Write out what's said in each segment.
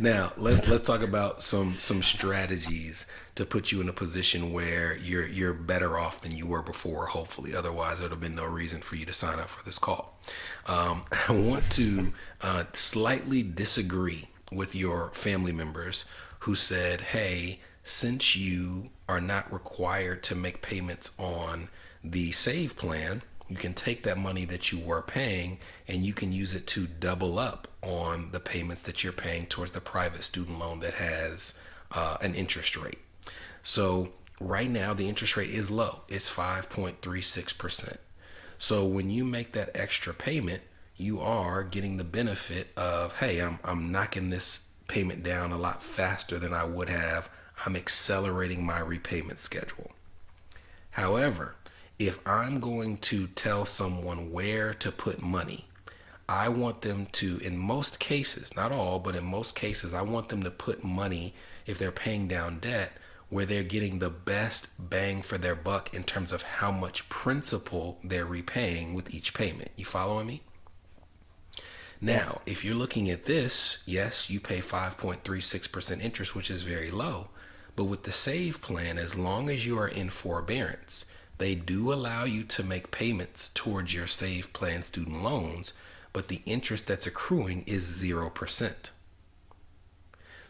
Now let's talk about some strategies to put you in a position where you're better off than you were before. Hopefully, otherwise there'd have been no reason for you to sign up for this call. I want to slightly disagree with your family members who said, "Hey, since you are not required to make payments on the save plan, you can take that money that you were paying and you can use it to double up on the payments that you're paying towards the private student loan that has an interest rate." So right now the interest rate is low. It's 5.36%. So when you make that extra payment, you are getting the benefit of, hey, I'm knocking this payment down a lot faster than I would have. I'm accelerating my repayment schedule. However, if I'm going to tell someone where to put money, I want them to, in most cases, not all, but in most cases, I want them to put money, if they're paying down debt, where they're getting the best bang for their buck in terms of how much principal they're repaying with each payment. You following me? Yes. Now, if you're looking at this, yes, you pay 5.36% interest, which is very low. But with the save plan, as long as you are in forbearance, they do allow you to make payments towards your save plan student loans, but the interest that's accruing is 0%.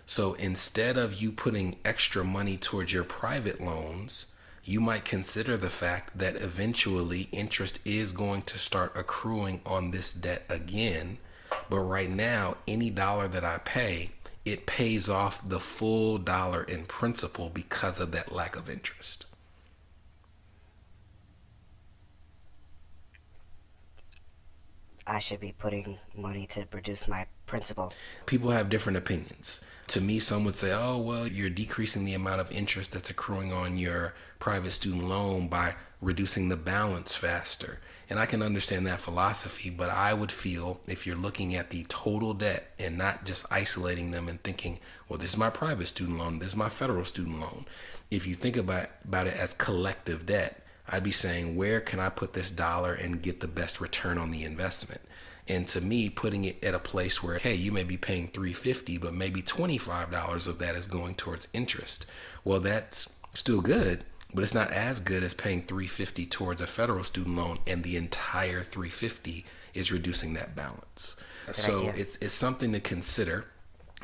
So instead of you putting extra money towards your private loans, you might consider the fact that eventually interest is going to start accruing on this debt again. But right now, any dollar that I pay, it pays off the full dollar in principal because of that lack of interest. I should be putting money to reduce my principal. People have different opinions. To me, some would say, oh, well, you're decreasing the amount of interest that's accruing on your private student loan by reducing the balance faster. And I can understand that philosophy, but I would feel if you're looking at the total debt and not just isolating them and thinking, well, this is my private student loan, this is my federal student loan. If you think about it as collective debt, I'd be saying, where can I put this dollar and get the best return on the investment? And to me, putting it at a place where, hey, you may be paying $350, but maybe $25 of that is going towards interest. Well, that's still good, but it's not as good as paying $350 towards a federal student loan and the entire $350 is reducing that balance. That's a good So idea. it's something to consider.